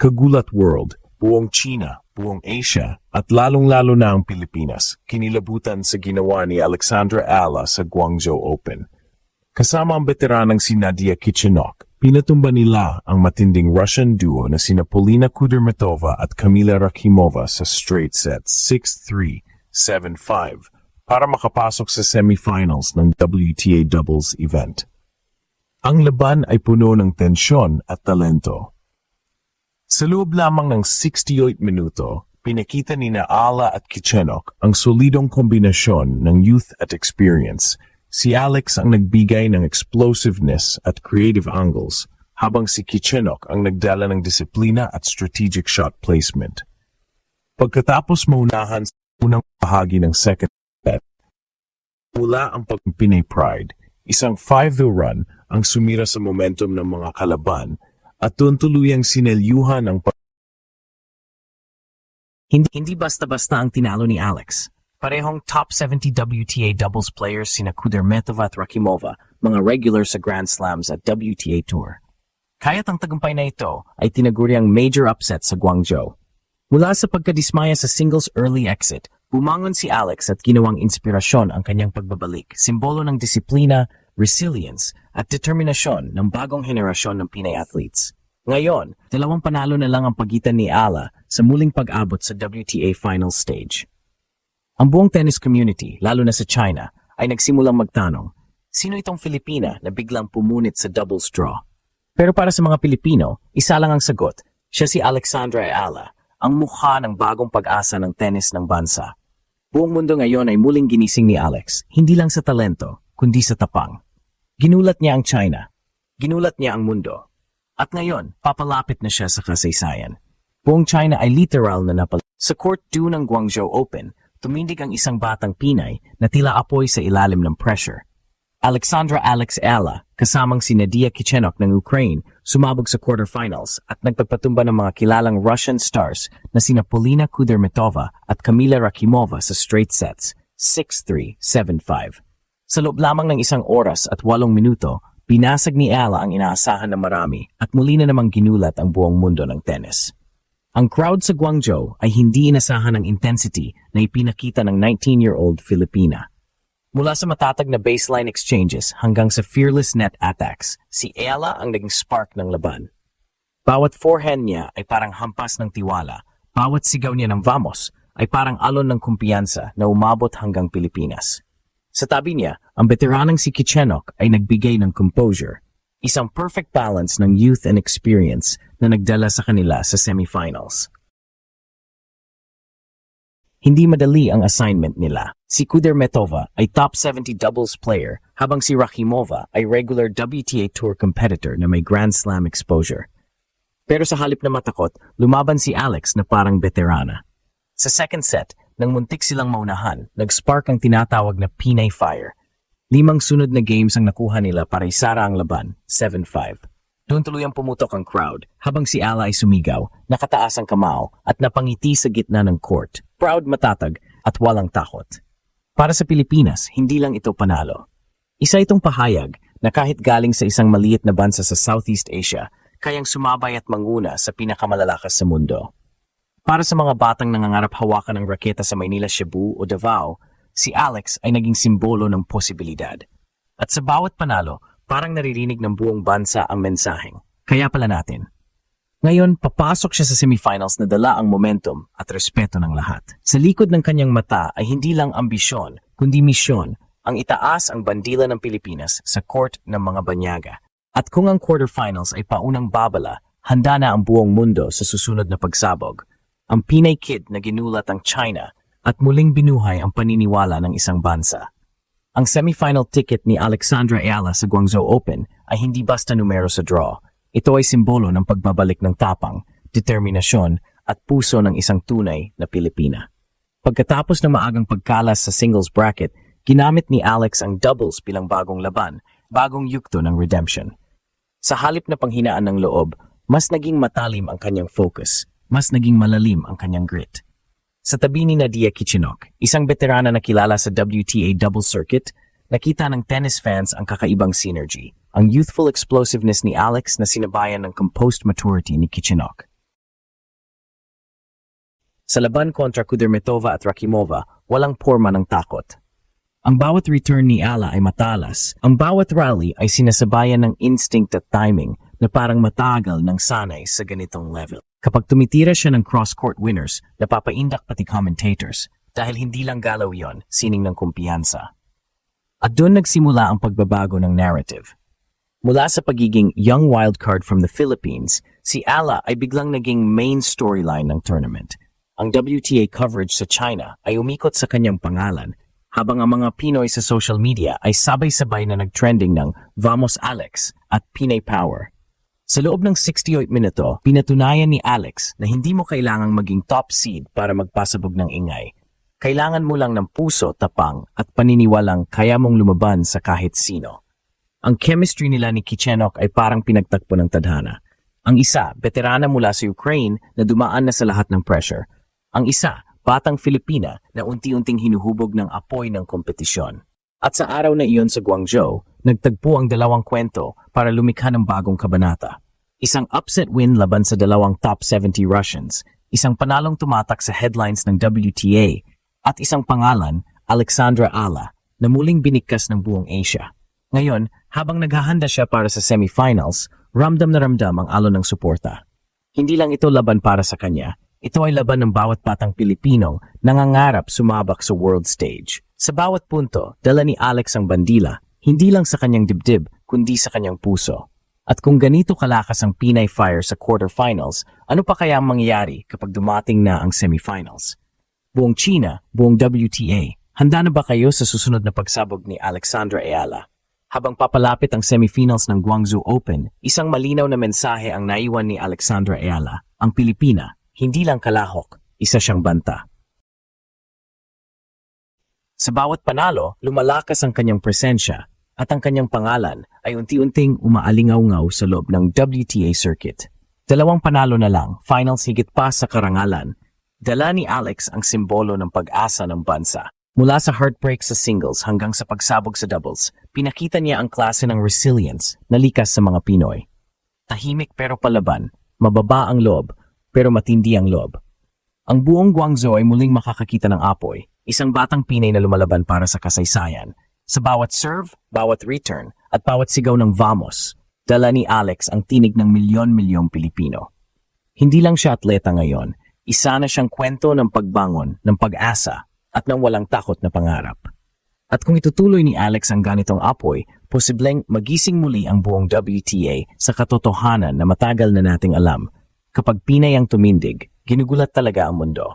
Kagulat World, buong China, buong Asia, at lalong-lalo na ang Pilipinas, kinilabutan sa ginawa ni Alexandra Ala sa Guangzhou Open. Kasama ang veteranang si Nadia Kichenok, pinatumba nila ang matinding Russian duo na sina Polina Kudermetova at Kamila Rakimova sa straight sets 6-3, 7-5 para makapasok sa semifinals ng WTA doubles event. Ang laban ay puno ng tensyon at talento. Sa loob lamang ng 68 minuto, pinakita ni Ala at Kichenok ang solidong kombinasyon ng youth at experience. Si Alex ang nagbigay ng explosiveness at creative angles, habang si Kichenok ang nagdala ng disiplina at strategic shot placement. Pagkatapos maunahan sa unang bahagi ng second set, mula ang Pinay Pride, isang 5-0 run ang sumira sa momentum ng mga kalaban at tuluyang sinelyuhan ang Hindi basta-basta ang tinalo ni Alex. Parehong top 70 WTA doubles players sina Kudermetova at Rakimova, mga regular sa Grand Slams at WTA Tour. Kaya't ang tagumpay na ito ay tinaguriang major upset sa Guangzhou. Mula sa pagkadismaya sa singles early exit, bumangon si Alex at ginawang inspirasyon ang kanyang pagbabalik, simbolo ng disiplina, resilience at determinasyon ng bagong henerasyon ng Pinay athletes. Ngayon, 2 panalo na lang ang pagitan ni Ala sa muling pag-abot sa WTA final stage. Ang buong tennis community, lalo na sa China, ay nagsimulang magtanong, sino itong Filipina na biglang pumunit sa doubles draw? Pero para sa mga Pilipino, isa lang ang sagot, siya si Alexandra Ala, ang mukha ng bagong pag-asa ng tennis ng bansa. Buong mundo ngayon ay muling ginising ni Alex, hindi lang sa talento, kundi sa tapang. Ginulat niya ang China, ginulat niya ang mundo. At ngayon, papalapit na siya sa kasaysayan. Buong China ay literal na Sa Court 2 ng Guangzhou Open, tumindig ang isang batang Pinay na tila apoy sa ilalim ng pressure. Alexandra Alex Ala, kasamang si Nadia Kichenok ng Ukraine, sumabog sa quarterfinals at nagpagpatumba ng mga kilalang Russian stars na sina Polina Kudermetova at Kamila Rakimova sa straight sets 6-3, 7-5. Sa loob lamang ng 1 oras at 8 minuto, binasag ni Ala ang inaasahan ng marami at muli na namang ginulat ang buong mundo ng tennis. Ang crowd sa Guangzhou ay hindi inasahan ng intensity na ipinakita ng 19-year-old Filipina. Mula sa matatag na baseline exchanges hanggang sa fearless net attacks, si Ala ang naging spark ng laban. Bawat forehand niya ay parang hampas ng tiwala, bawat sigaw niya ng vamos ay parang alon ng kumpiyansa na umabot hanggang Pilipinas. Sa tabi niya, ang veteranang si Kichenok ay nagbigay ng composure, isang perfect balance ng youth and experience na nagdala sa kanila sa semifinals. Hindi madali ang assignment nila. Si Kudermetova ay top 70 doubles player habang si Rakimova ay regular WTA Tour competitor na may Grand Slam exposure. Pero sa halip na matakot, lumaban si Alex na parang veterana. Sa second set, nang muntik silang maunahan, nag-spark ang tinatawag na Pinay Fire. 5 sunod na games ang nakuha nila para isara ang laban, 7-5. Doon tuluyang pumutok ang crowd habang si Ala ay sumigaw, nakataas ang kamao at napangiti sa gitna ng court. Proud, matatag at walang takot. Para sa Pilipinas, hindi lang ito panalo. Isa itong pahayag na kahit galing sa isang maliit na bansa sa Southeast Asia, kayang sumabay at manguna sa pinakamalalakas sa mundo. Para sa mga batang nangangarap hawakan ng raketa sa Maynila, Cebu o Davao, si Alex ay naging simbolo ng posibilidad. At sa bawat panalo, parang naririnig ng buong bansa ang mensaheng. Kaya pala natin. Ngayon, papasok siya sa semifinals na dala ang momentum at respeto ng lahat. Sa likod ng kanyang mata ay hindi lang ambisyon, kundi misyon, ang itaas ang bandila ng Pilipinas sa court ng mga banyaga. At kung ang quarterfinals ay paunang babala, handa na ang buong mundo sa susunod na pagsabog. Ang Pinay Kid na ginulat ang China at muling binuhay ang paniniwala ng isang bansa. Ang semifinal ticket ni Alexandra Ala sa Guangzhou Open ay hindi basta numero sa draw. Ito ay simbolo ng pagbabalik ng tapang, determinasyon at puso ng isang tunay na Pilipina. Pagkatapos ng maagang pagkalas sa singles bracket, ginamit ni Alex ang doubles bilang bagong laban, bagong yugto ng redemption. Sa halip na panghinaan ng loob, mas naging matalim ang kanyang focus, mas naging malalim ang kanyang grit. Sa tabi ni Nadia Kichenok, isang veterana na kilala sa WTA doubles circuit, nakita ng tennis fans ang kakaibang synergy, ang youthful explosiveness ni Alex na sinabayan ng composed maturity ni Kichenok. Sa laban kontra Kudermetova at Rakimova, walang porma ng takot. Ang bawat return ni Ala ay matalas. Ang bawat rally ay sinasabayan ng instinct at timing na parang matagal ng sanay sa ganitong level. Kapag tumitira siya ng cross-court winners, napapaindak pati commentators dahil hindi lang galaw yon, sining ng kumpiyansa. At doon nagsimula ang pagbabago ng narrative. Mula sa pagiging young wildcard from the Philippines, si Ala ay biglang naging main storyline ng tournament. Ang WTA coverage sa China ay umikot sa kanyang pangalan, habang ang mga Pinoy sa social media ay sabay-sabay na nag-trending ng Vamos Alex at Pinay Power. Sa loob ng 68 minuto, pinatunayan ni Alex na hindi mo kailangang maging top seed para magpasabog ng ingay. Kailangan mo lang ng puso, tapang at paniniwalang kaya mong lumaban sa kahit sino. Ang chemistry nila ni Kichenok ay parang pinagtagpo ng tadhana. Ang isa, veterana mula sa Ukraine na dumaan na sa lahat ng pressure. Ang isa, batang Filipina na unti-unting hinuhubog ng apoy ng kompetisyon. At sa araw na iyon sa Guangzhou, nagtagpo ang dalawang kwento para lumikha ng bagong kabanata. Isang upset win laban sa dalawang top 70 Russians, isang panalong tumatak sa headlines ng WTA, at isang pangalan, Alexandra Ala, na muling binigkas ng buong Asia. Ngayon, habang naghahanda siya para sa semifinals, ramdam na ramdam ang alon ng suporta. Hindi lang ito laban para sa kanya, ito ay laban ng bawat batang Pilipinong nangangarap sumabak sa world stage. Sa bawat punto, dala ni Alex ang bandila, hindi lang sa kanyang dibdib, kundi sa kanyang puso. At kung ganito kalakas ang Pinay Fire sa quarterfinals, ano pa kaya ang mangyayari kapag dumating na ang semifinals? Buong China, buong WTA, handa na ba kayo sa susunod na pagsabog ni Alexandra Ayala? Habang papalapit ang semifinals ng Guangzhou Open, isang malinaw na mensahe ang naiwan ni Alexandra Ayala, ang Pilipina. Hindi lang kalahok, isa siyang banta. Sa bawat panalo, lumalakas ang kanyang presensya at ang kanyang pangalan ay unti-unting umaalingaw-ngaw sa loob ng WTA circuit. Dalawang panalo na lang, finals higit pa sa karangalan. Dala ni Alex ang simbolo ng pag-asa ng bansa. Mula sa heartbreak sa singles hanggang sa pagsabog sa doubles, pinakita niya ang klase ng resilience na likas sa mga Pinoy. Tahimik pero palaban, mababa ang loob, pero matindi ang loob. Ang buong Guangzhou ay muling makakakita ng apoy, isang batang Pinay na lumalaban para sa kasaysayan. Sa bawat serve, bawat return, at bawat sigaw ng Vamos, dala ni Alex ang tinig ng milyon-milyong Pilipino. Hindi lang siya atleta ngayon, isa na siyang kwento ng pagbangon, ng pag-asa, at ng walang takot na pangarap. At kung itutuloy ni Alex ang ganitong apoy, posibleng magising muli ang buong WTA sa katotohanan na matagal na nating alam. Kapag Pinay ang tumindig, ginugulat talaga ang mundo.